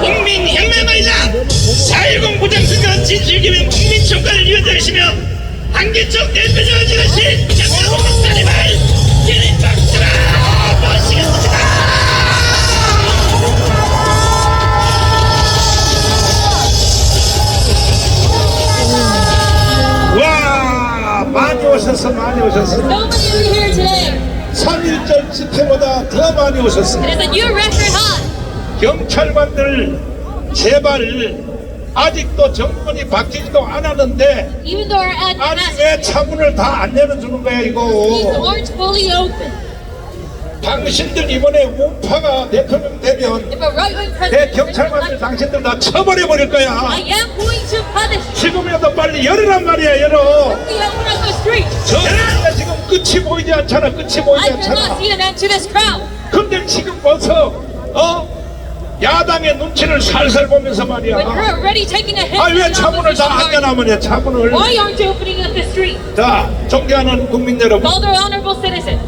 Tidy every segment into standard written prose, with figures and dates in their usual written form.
국민혁명의자 4.10 부장선거 진실규명 국민총괄 위원장이시며 한기총 대표장을 지내신 장관홍 목사님을 기린 박수로 모시겠습니다. 와, 많이 오셨어, 많이 오셨어. So many of you here today. 3.1절 집회보다 더 많이 오셨어. It is a new record high. 경찰관들 제발 아직도 정권이 바뀌지도 않았는데 Even though our ad 아니 왜 차문을 다 안 열어주는 거야 these 이거. aren't fully open. 당신들 이번에 우파가 대통령 되면 If a right-wing 내 president 경찰관들 당신들 다 쳐버려버릴 I 거야. am going to punish you. 지금이라도 빨리 열으란 말이야. 열어. We open up the street. 저는 지금 끝이 보이지 않잖아. 끝이 보이지 I cannot 않잖아. see an end to this crowd. 근데 지금 벌써 야당의 눈치를 살살 보면서 말이야. But you're already taking a hit. 아 왜 in 차문을 다 안 opposition party. 열어보냐 차문을. Why aren't you opening up the street? 자, 존경하는 국민 여러분, All the honorable citizens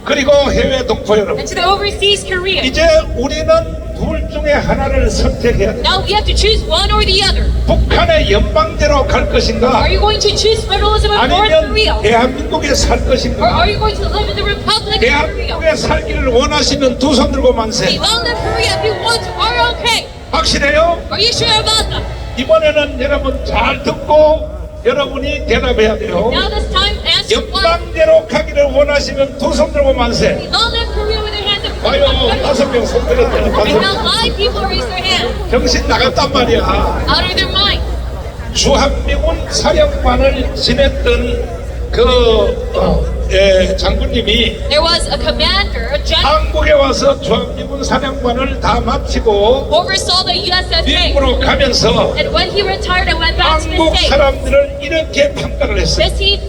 그리고 해외 동포 여러분, and to the overseas Koreans. 이제 우리는 둘 중에 하나를 선택해야 돼. Now we have to choose one or the other. 북한의 연방제로 갈 것인가, Are you going to choose federalism of North 아니면 Korea? 대한민국에 살 Or 것인가. are you going to live in the Republic of Korea? 대한민국에 살기를 원하시면 두 손 들고 만세. We all live Korea if you want are okay. 확실해요? Are you sure about that? 이번에는 여러분 잘 듣고 여러분이 대답해야 돼요. Now this time, answer one. 연방제로 가기를 원하시면 두 손 들고 만세. We all live Korea with their hands up. 아유, 5명 손 들었네. And now 5 people raise their hand. 정신 나갔단 말이야. Out of their mind. 주한미군 사령관을 지냈던 장군님이 There was a commander, a general, 한국에 와서 주한미군 사령관을 다 마치고 oversaw the USS Hank. 미국으로 가면서 And when he retired and went back to the 한국 States, 사람들을 이렇게 평가를 했어요.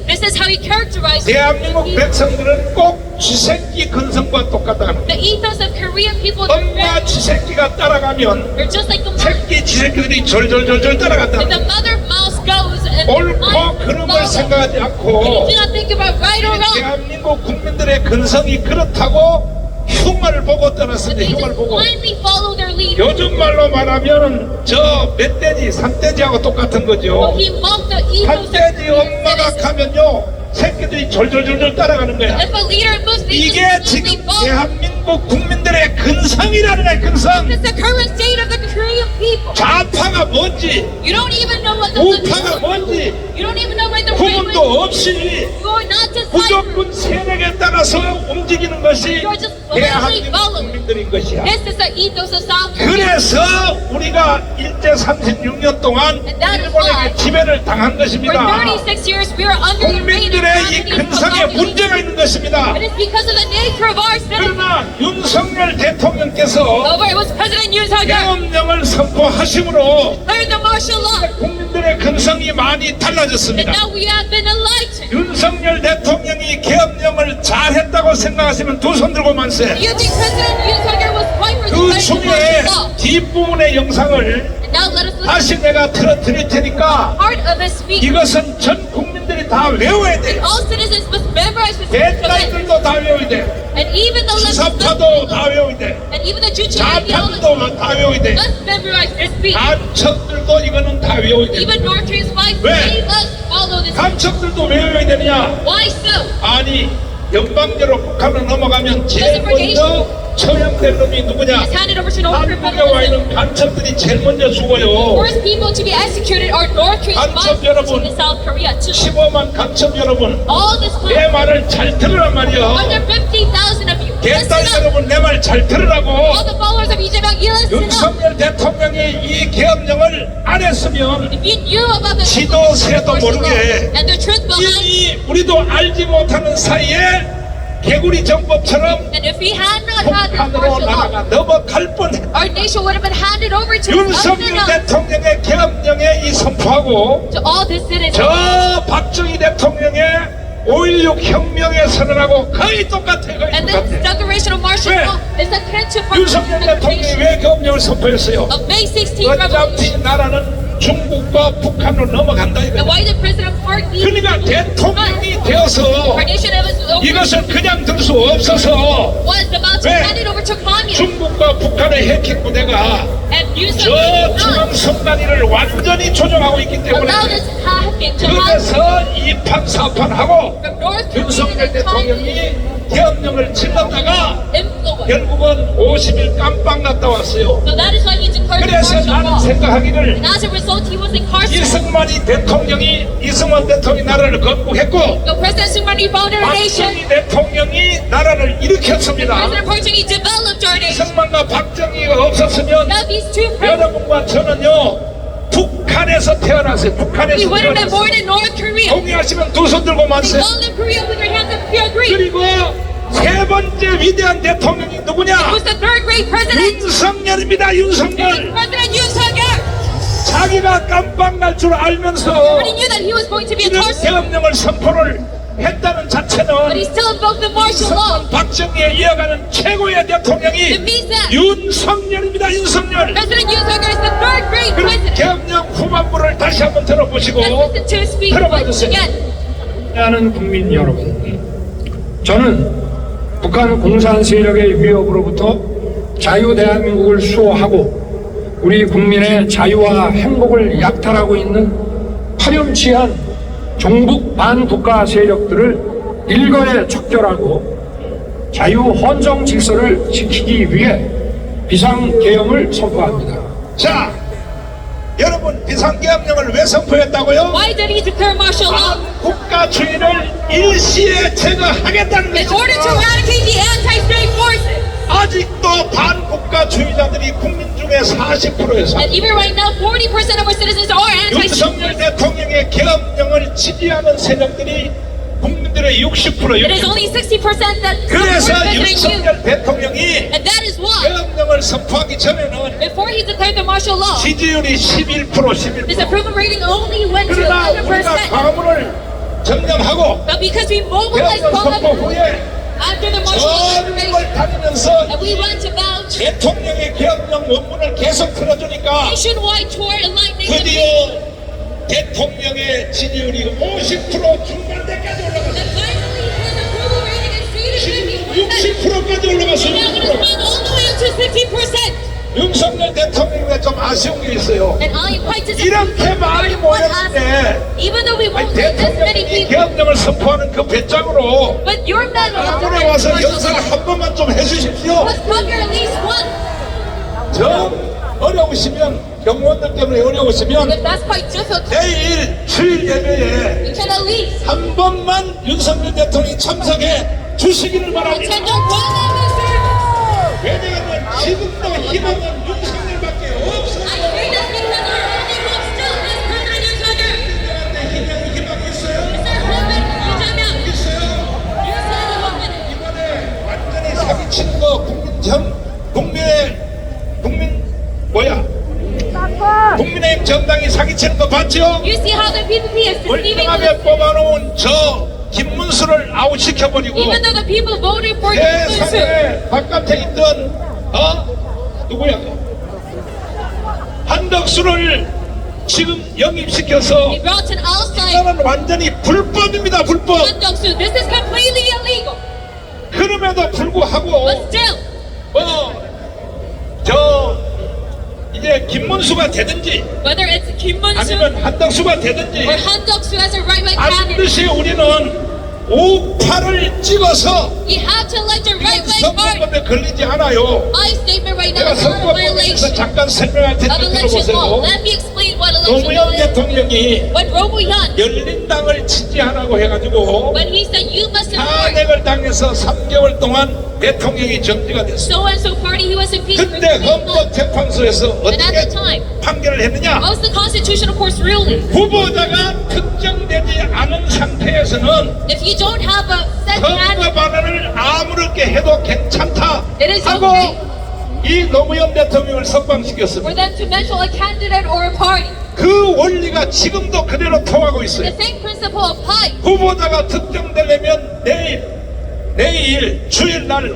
this is how he characterized 대한민국 the 백성들은 꼭 쥐새끼 근성과 똑같다는 거예요. ethos of Korean people. 엄마 쥐새끼가 따라가면 They're just like the mother. 새끼 쥐새끼들이 졸졸졸졸 따라간다. If the mother mouse goes and 옳고 그름을 follow. 생각하지 And you 않고 do not think about right or wrong. 대한민국 국민들의 근성이 그렇다고 흉마를 보고 But 떠났습니다. they 흉마를 just 보고. blindly follow their leader. 요즘 말로 말하면 저 멧돼지, 산돼지하고 똑같은 거죠. He mocked the ethos of 산돼지 Korean 엄마가 citizens. 가면요 새끼들이 졸졸졸졸 따라가는 거야. If a leader moves, they 이게 just 지금 blindly follow. 대한민국 국민들의 근성이라는 거야. 근성. It's the current state of the Korean people. 좌파가 뭔지, You don't even know what the 우파가 뭔지 You don't even know what the right 구분도 wing. 없이 You are not deciding. 무조건 세력에 따라서 움직이는 것이 You're just blindly 대한민국 following. 국민들인 것이야. This is the ethos of South Korea. 그래서 우리가 일제 36년 동안 And that is 일본에게 why 지배를 당한 For 것입니다. 36 years, we are under the reign of 국민들의 이 Japanese 근성에 colonialism. 문제가 있는 것입니다. It is because of the nature of our citizens. 그러나 윤석열 대통령께서 However, it was President Yoon Suk-yeol 계엄령을 선포하심으로 declared the martial law, 국민들의 근성이 많이 and 달라졌습니다. now we have been enlightened. 윤석열 대통령이 계엄령을 잘했다고 생각하시면 두 손 들고 만세. You think President Yoon Suk-yeol was right for 그 declaring the 중에 martial law? 뒷부분의 영상을 And now let us listen 다시 내가 틀어드릴 테니까 to part of his speech. 이것은 전 국민들이 다 외워야 돼. All citizens must memorize this speech. 대가이들도 다 외워야 돼. And even the 주사파도 다 외워야 돼. and even the Juche ideology 좌파도 다 외워야 돼. must memorize this speech. 간첩들도 이거는 다 외워야 돼. Even North Korean spies, 왜? they must follow this. 간첩들도 외워야 되느냐? Why so? 아니 연방제로 북한으로 넘어가면 제일 먼저 처형될 놈이 누구냐? It's handed over to North Korean 한국에 와 federalism. 있는 간첩들이 제일 먼저 죽어요. First people to be executed are North Korean spies 간첩 여러분. in South Korea too. 15만 간첩 여러분, All this 내 time, 말을 잘 들으란 말이야. under 50,000 of you. Listen 개딸 up. 여러분, 내 말 잘 들으라고. All the followers of Lee Jae-myung, you listen up. 윤석열 대통령이 이 계엄령을 안 했으면 If you knew about the 지도 새도 모르게 and the truth behind, 이미 우리도 알지 못하는 사이에 개구리 정법처럼 and if we had not had this 북한으로 martial law, 나라가 넘어갈 뻔해. our nation would have been handed over to 윤석열 대통령의 계엄령에 이 선포하고 to all the citizens. 저 박정희 대통령의 5.16 혁명에 선언하고 거의 똑같아요. 거의 And this 똑같아. declaration of martial 왜? law is akin to 윤석열 대통령이 왜 계엄령을 선포했어요? of May 16th 어차피 revolution. 나라는 중국과 북한으로 넘어간다 And 이거. why the president parked these 그러니까 대통령이 되어서 our nation 이것을 그냥 들 수 없어서 was about to 왜? hand it over to communists. 중국과 북한의 해킹 부대가 And Yoon 저 Suk-yeol's 중앙 son 선관위를 완전히 조정하고 있기 때문에 allowed us to have 그래서 이판사판하고 from North Korea 윤석열 and China 대통령이 계엄령을 질렀다가 influence. 결국은 50일 깜빡 났다 왔어요. So that is why he declared the 그래서 martial 나는 law. 생각하기를 And as a result, he was incarcerated. 이승만 대통령이 나라를 건국했고 So President Sungman refounded our nation. 박정희 대통령이 나라를 일으켰습니다. President Park Chung-hee developed our nation. 이승만과 박정희가 없었으면 Now these two presidents, 여러분과 저는요 북한에서 태어났어요. we 북한에서 would have been 태어났어요. born in North Korea. 동의하시면 두 손 들고 We 만세. all in Korea with our hands up if you agree. 그리고 세 번째 위대한 대통령이 누구냐? Who's the third great president? 윤석열입니다. 윤석열. President Yoon Suk-yeol. 자기가 깜빡 날 줄 알면서 Already knew that he was going to be 이런 incarcerated, 계엄령을 선포를 했다는 but he 자체는 still invoked the martial law. 박정희에 이어가는 최고의 It 대통령이 means that 윤석열입니다. 윤석열. President Yoon Suk-yeol is the third great 그럼 president. 계엄령 후반부를 다시 한번 들어보시고 Let's listen to his speech once again. 하는 국민 여러분, 저는 북한 공산 세력의 위협으로부터 자유 대한민국을 수호하고 우리 국민의 자유와 행복을 약탈하고 있는 파렴치한 종북 반국가 세력들을 일거에 척결하고 자유 헌정 질서를 지키기 위해 비상계엄을 선포합니다. 자, 여러분 비상계엄령을 왜 선포했다고요? Why did he declare martial law? 국가주의를 일시에 제거하겠다는 In order to 것입니다. eradicate the anti-state forces. 아직도 반국가주의자들이 국민 중에 40%에서 And even right now, 40% of our citizens are anti-state. 윤석열 대통령의 계엄령을 지지하는 세력들이 국민들의 60%. It is only 60% that support 그래서 President Yoon. 윤석열 대통령이 And that is why, 계엄령을 선포하기 전에는 before he declared the martial law, 지지율이 11%. his approval rating only went to 그러나 우리가 11%. 광화문을 점령하고 But because we mobilized 계엄령 선포 Parliament 후에 after the martial law 전국을 declaration, 다니면서 and we went to vouch 대통령의 계엄령 원문을 계속 틀어주니까 nationwide tour enlightening the 드디어 people. 대통령의 지지율이 50% 중반대까지 올라갔어요. And finally, his approval rating exceeded 50%. 60%까지 올라갔어요. Now it has gone all the way up to 60%. 윤석열 대통령에 좀 아쉬운 게 있어요. And I am quite disappointed. 이렇게 많이 What happened? 모였는데 Even though we 아니, won't get this many 대통령이 people, 계엄령을 선포하는 그 배짱으로 but your medal of 아무에 the 와서 martial 연설 law 한 번만 좀 해주십시오. must cover at least one. 좀 어려우시면 경호원들 때문에 어려우시면 If that's quite difficult, 내일 주일 예배에 you can at least 한 번만 윤석열 대통령이 참석해 주시기를 바랍니다. attend our parliament service. 왜냐하면 지금도 희망은 윤석열밖에 없어요. I say this because our only hope still is President Yoon Suk-yeol. 희망이 있어요. Is there hope in Lee 있어요. You said the hope in it. 이번에 완전히 사기치는 거 국민 뭐야? 국민의힘 정당이 사기치는 거 봤죠? You see how the PPP is deceiving us? 멀쩡하게 뽑아놓은 저 김문수를 아웃시켜버리고 Even though the people voted for Yoon Suk-yeol. 세상에 바깥에 있던 누구야? 한덕수를 지금 영입시켜서 He brought an outside 이거는 완전히 불법입니다. 불법. Dongsu. This is completely illegal. 그럼에도 불구하고 But still, 이제 김문수가 되든지 whether it's Kim Mun-soo 아니면 한덕수가 되든지 or Han Dok-soo as a right-wing candidate, 반드시 우리는 우파를 찍어서 you have to elect a right-wing party. 선거법에 걸리지 않아요. My statement right now 제가 is not a 선거법에 대해서 violation 잠깐 설명할 of 테니까 election law. 들어보세요. Let me explain what election 노무현 law is. 대통령이 When Roh Moo-hyun, 열린당을 지지하라고 해가지고 when he said you must support 탄핵을 당해서 3개월 동안 대통령이 정지가 됐어요. so-and-so party, he was impeached for 그때 3 months. 헌법재판소에서 And at 어떻게 the time, 판결을 했느냐? what was the constitutional court's ruling? 후보자가 특정되지 않은 상태에서는 If you don't have a set 선거 candidate, 반환을 아무렇게 해도 괜찮다 It is 하고 okay. 이 노무현 대통령을 석방시켰습니다. for them to mention a candidate or a party. 그 원리가 지금도 그대로 통하고 The 있어요. same principle applies. 후보자가 특정되려면 내일 주일날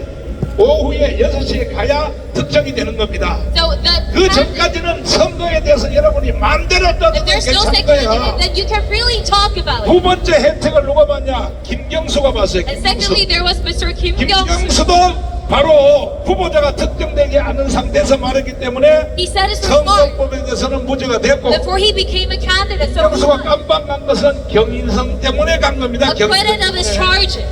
오후에 6시에 가야 특정이 되는 겁니다. So that 그 candidate, 전까지는 선거에 대해서 여러분이 마음대로 if 떠들면 there's no 괜찮은 set 거예요. candidate, then you can freely talk about it. 두 번째 혜택을 누가 받냐? 김경수가 받았어요. And secondly, 김경수. there was Mr. Kim Kyung-soo. 김경수도 바로 후보자가 특정되지 않은 상태에서 말했기 때문에 He said his remark 선거법에 대해서는 무죄가 됐고 before he became a candidate. So he 평소가 was 깜빵 간 것은 경인성 때문에 간 겁니다. acquitted of his charges.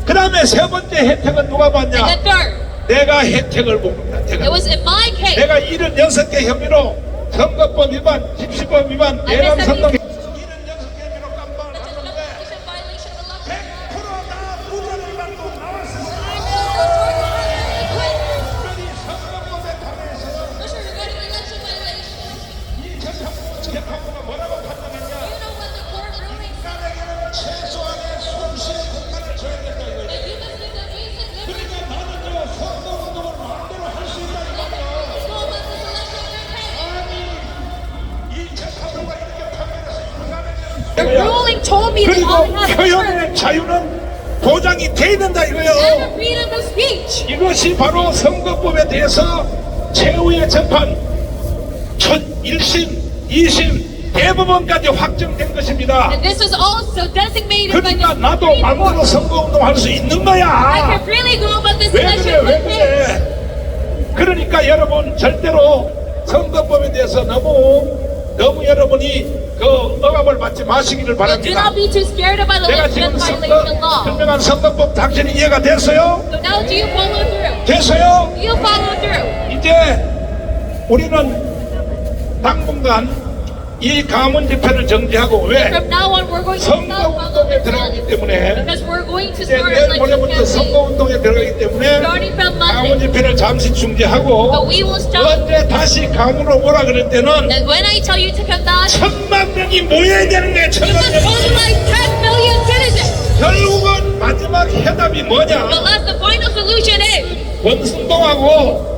그 다음에 세 번째 혜택은 누가 And 받냐? the third, 내가 혜택을 봅니다. it was in my case. 내가 76개 혐의로 선거법 위반, 집시법 위반, 내란 선동 76개 혐의로 깜빵을 하는데 100%다 무죄를 받고 나왔습니다. 특별히 선거법에 관해서 이 재판부가 뭐라고 판단했냐? 인간에게는 최소한의 손실 공간을 줘야 된다 이거예요. 그러니까 나는 저 선거운동을 마음대로 할 수 있다 이거예요. 아니 이 재판부가 이렇게 판결해서 The 인간에게는 ruling told me that 그리고 I have 표현의 자유는 보장이 돼 있는다 and 이거예요. freedom of speech. 이것이 바로 선거법에 대해서 최후의 재판 첫 1심, 2심, 대법원까지 확정된 것입니다. And this was also designated by 그러니까 the 나도 Supreme 마음대로 Court. 선거운동 할 수 있는 I 거야. can freely go about this 왜 그래 election 왜 with him. 그래. 그러니까 여러분 절대로 선거법에 대해서 너무 여러분이 그 억압을 받지 마시기를 So do 바랍니다. not be too scared about 내가 election 지금 violation law. 현명한 선거법 당신이 이해가 됐어요? So now do you follow through? 됐어요? Do you follow through? 이제 우리는 당분간 이 가문 집회를 정지하고 왜? From now on, we're going to stop 선거운동에 들어가기 때문에 because we're going to 이제 start 내일 election 모레부터 campaign 선거운동에 들어가기 때문에 starting from 가문 Monday. 집회를 잠시 But 중지하고 we will stop. 언제 다시 가문으로 오라 그럴 때는 And when I tell you to come back, 1,000만 명이 모여야 되는 거야. you 1,000만 must 명. mobilize 10 million citizens. 결국은 마지막 해답이 뭐냐? The last, the final solution is 권순동하고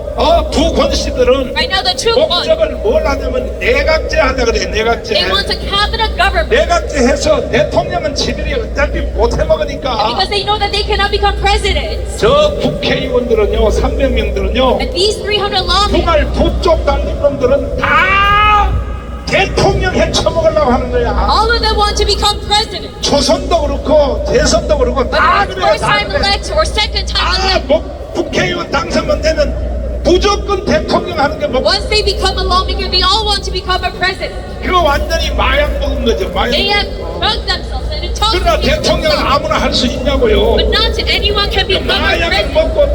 두 권씨들은 right now the two wants. 목적을 뭘 하냐면 내각제 하자 그래. 내각제. They want a cabinet government 내각제 해서 대통령은 지들이 어차피 못해 먹으니까 because they know that they cannot become president. 저 국회의원들은요 300명들은요 And these 300 lawmakers, 총알 두쪽 달린 놈들은 다 대통령 해쳐먹으려고 하는 거야. all of them want to become president. 초선도 그렇고 대선도 그렇고 다 Whether it's 그래요. first 다 time 그래. elect or second time elect, 국회의원 당선만 되면 무조건 대통령 하는 게 뭐, once they become a lawmaker, they all want to become a president. 그거 완전히 마약 먹은 거죠. 마약. They have drugged themselves and 그러나 intoxicated 대통령은 themselves. 아무나 할 수 있냐고요. But not to anyone can become a 마약을 president. 먹고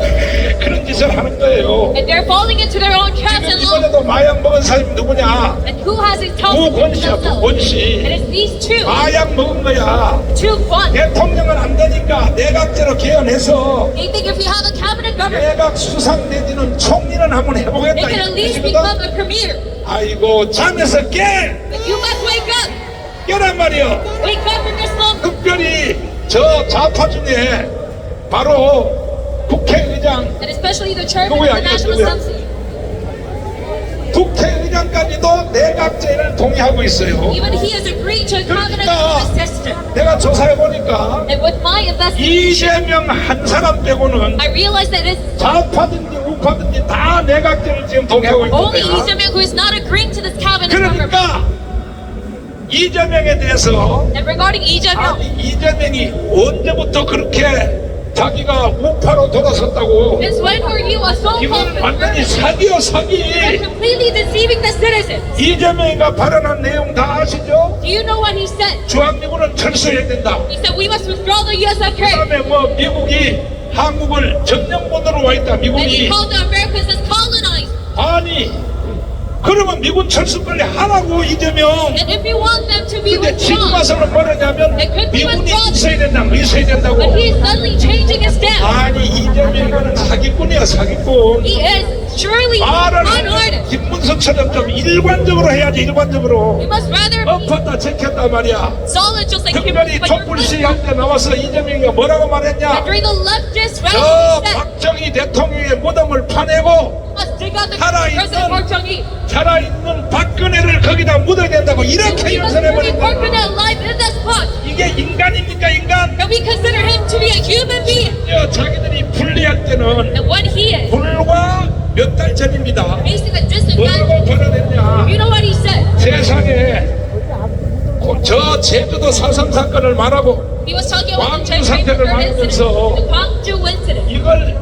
그런 짓을 하는 거예요. And they're falling into their own traps 지금 and laws. 이번에도 마약 먹은 사람이 누구냐? And who has 두 intoxicated 권씨야, 두 themselves? 권씨. And it's these two. 마약 먹은 거야. Two wants. 대통령은 안 되니까 내각제로 개헌해서 They think if we have a cabinet government, 내각 수상 내지는 총리는 한번 they 해보겠다. can at least 이거거든. become a premier. 아이고 잠에서 깨! But you must wake up. 깨란 말이요. Wake up from your slumber. 특별히 저 좌파 중에 바로 국회의장, And especially the chairman 누구야, of the 이거 National 누구야? Assembly. 국회의장까지도 내각제를 동의하고 있어요. Even he has agreed to a cabinet 그러니까 government system. 내가 조사해 보니까 And with my investigation, 이재명 한 사람 빼고는 I realized that it's 좌파든지 우파든지 다 내각제를 지금 동의하고 있는 only 거야. Lee Jae-myung who is not agreeing to this cabinet government. 그러니까 이재명에 대해서 And regarding Lee Jae-myung, 아니 이재명이 언제부터 그렇게 자기가 우파로 돌아섰다고 since when were you a so-called 이건 완전히 conservative? 사기요 사기. You're completely deceiving the citizens. 이재명이가 발언한 내용 다 아시죠? Do you know what he said? 중앙미군은 철수해야 된다. He said we must withdraw the 그 USFK. 다음에 뭐 미국이 한국을 점령본으로 와 있다. And he 미국이 called the Americans as colonized. 아니 그러면 미군 철수 빨리 하라고 이재명. And if you want them to be 근데 지금 withdrawn, 와서는 뭐냐면 It could be 미군이 withdrawn. 있어야 된다. 있어야 된다고. but he is suddenly changing his stance. 아니 이재명이는 사기꾼이야 사기꾼. He is surely 말을 unarmed. 김문석처럼 좀 일관적으로 해야지 일관적으로. You must rather be 엎었다 제켰다 말이야. solid just like him. 특별히 But you're 촛불시 할 때 나와서 이재명이가 뭐라고 말했냐? during the leftist 저 rally, he said, 박정희 대통령의 무덤을 파내고 must dig out the 살아있는 President Park Chung-hee. 살아있는 박근혜를 거기다 묻어야 된다고 이렇게 We must 연설해버린 bury Park 거야. Geun-hye alive in that spot. 이게 인간입니까 인간? And we consider him to be a human being. 자기들이 분리할 때는 And what he is, 불과 몇 달 전입니다. basing a distant 뭐라고 man. 벌어냈냐? You know what he said? 세상에 저 제주도 4.3 사건을 말하고 He was talking about the 광주 Cheng 사태를 River incident, 말하면서 the Gwangju incident. 이걸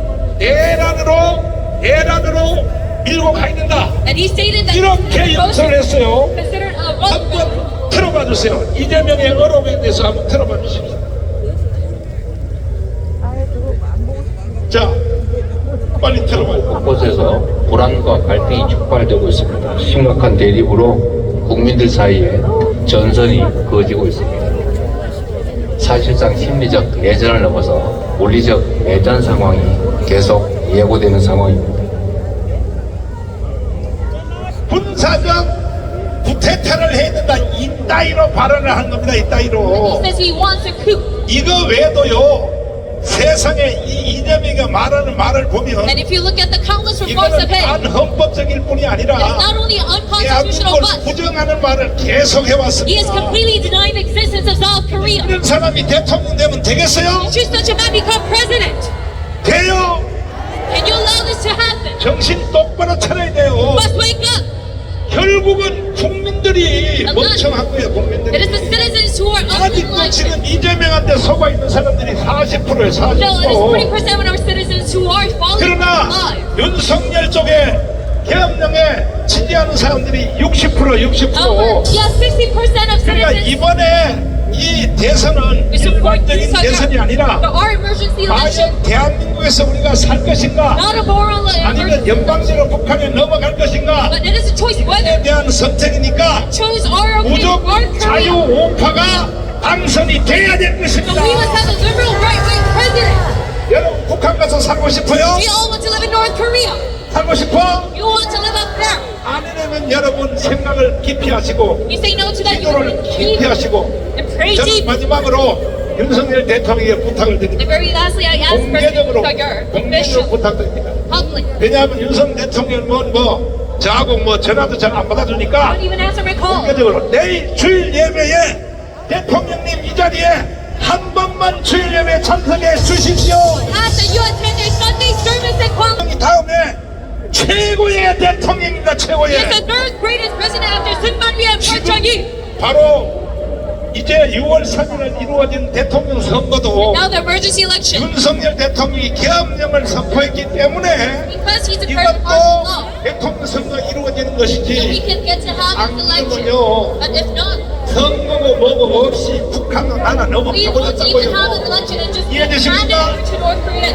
내란으로 밀고 가야 된다. And he stated that 이렇게 연설을 했어요. considered a Muslim. 한번 틀어봐 주세요. 이재명의 어록에 대해서 한번 틀어봐 주십시오. 자, 빨리 틀어봐요. 곳곳에서 불안과 갈등이 촉발되고 있습니다. 심각한 대립으로 국민들 사이에 전선이 그어지고 있습니다. 사실상 심리적 내전을 넘어서 물리적 내전 상황이 계속 예고되는 상황입니다. 군사적 구태타를 해야 된다. 이따위로 발언을 한 겁니다. He 이따위로. says he wants a coup. 이거 외에도요. 세상에 이 이재명이 말하는 말을 보면 And if you look at the countless reports 이거는 of him, 반헌법적일 뿐이 아니라 it's not only unconstitutional, 대한민국을 but 부정하는 말을 계속 he is 해왔습니다. completely denying the existence of South Korea. 이런 사람이 대통령 되면 되겠어요? Should such a man become president? 돼요. Can you allow this to happen? 정신 똑바로 차려야 돼요. Must wake up. 결국은 국민들이 멍청한 거예요. It 국민들이. is the citizens who are 아직도 unenlightened. 지금 이재명한테 속아 있는 사람들이 40%예요. No, it is 40%. 40% of our citizens who are falling 그러나 alive. 윤석열 쪽에 계엄령에 지지하는 사람들이 60%. Yes, 60% of 그러니까 citizens 이번에 이 대선은 support 일반적인 대선이 아니라 our emergency election, 과연 대한민국에서 우리가 살 것인가 not a moral 아니면 emergency, 연방제로 북한에 넘어갈 것인가 but it is a choice 에 whether 대한 선택이니까 chose our okay, 무조건 our 자유 Korea. 우파가 당선이 돼야 될 것입니다. So we must have a liberal right-wing president. 여러분 북한 가서 살고 싶어요? We all want to live in North Korea. 살고 싶어? You want to live up there. 아니라면 여러분 생각을 깊이 하시고 You say no to that. You 기도를 깊이 keep 하시고 and pray 저는 deep. 마지막으로 윤석열 대통령에게 부탁을 And 드립니다. very lastly, I ask 공개적으로 President Tagar, 공개적으로 부탁드립니다. public. 왜냐하면 윤석열 대통령은 저하고 전화도 잘 안 받아주니까 Don't even answer my call. 공개적으로 내일 주일 예배에 대통령님 이 자리에 한 번만 주일 예배에 참석해 주십시오. Ask that you attend your Sunday service at Kwang. 이 다음에 최고의 대통령입니다. He is 최고의. the third greatest president after Sun Man-wee and Park Chung-hee. 바로 이제 6월 3일에 이루어진 대통령 선거도 Now the emergency election. 윤석열 대통령이 계엄령을 선포했기 때문에 Because he's declared the martial law, 이것도 대통령 선거가 이루어지는 so we 것이지 can get to have 안 this election. 그러면요 But if not, 선거고 뭐고 없이 북한은 나라 너무 we won't even have 가버렸다고요. an election and just 이해되십니까? hand it over to North Korea.